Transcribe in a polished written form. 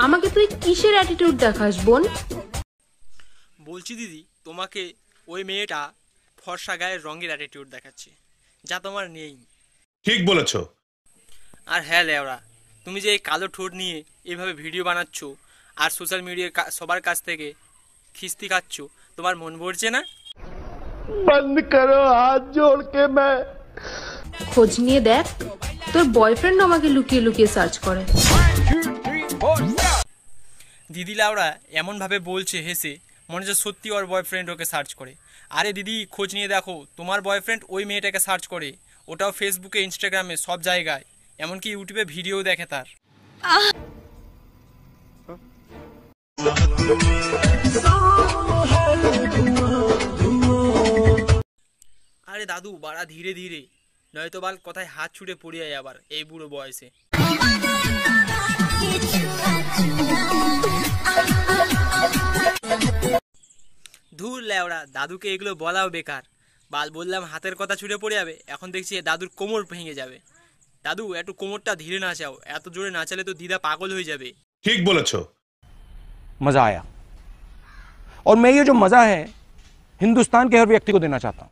আমাকে তুই কিসের অ্যাটিটিউড দেখাস বোন? বলছি দিদি, তোমাকে ওই মেয়েটা ফর্সা গায়ের রঙের অ্যাটিটিউড দেখাচ্ছে, যা তোমার নেই। ঠিক বলেছো। আর হ্যাঁ লেওরা, তুমি যে এই কালো ঠোঁট নিয়ে এইভাবে ভিডিও বানাচ্ছ আর সোশ্যাল মিডিয়ায় সবার কাছ থেকে খিস্তি খাচ্ছ, তোমার মন ভরছে না? बंद करो हाथ जोड़ के मैं। খোঁজ নিয়ে দেখ, তোর বয়ফ্রেন্ড আমাকে লুকিয়ে লুকিয়ে সার্চ করে। দিদি লাউরা এমনভাবে বলছে হেসে, মনে হচ্ছে সত্যি ওর বয়ফ্রেন্ড ওকে সার্চ করে। আরে দিদি, খোঁজ নিয়ে দেখো, তোমার বয়ফ্রেন্ড ওই মেয়েটাকে সার্চ করে, ওটাও ফেসবুকে, ইনস্টাগ্রামে, সব জায়গায়, এমনকি ইউটিউবে ভিডিও দেখে তার। আরে দাদু, বাড়া ধীরে ধীরে, নয়তো বাল কথায় হাত ছুটে পড়ে যায় আবার এই বুড়ো বয়সে। ধুর লেওড়া, দাদুকে এগুলো বলাও বেকার। বাল বললাম হাতের কথা ছুটে পড়ে যাবে, এখন দেখছি দাদুর কোমর ভেঙে যাবে। দাদু, একটু কোমরটা ধীরে নাচাও, এত জোরে নাচালে তো দিদা পাগল হয়ে যাবে। ঠিক বলেছো। मजा आया और मैं ये जो मजा है हिंदुस्तान के हर व्यक्ति को देना चाहता हूं।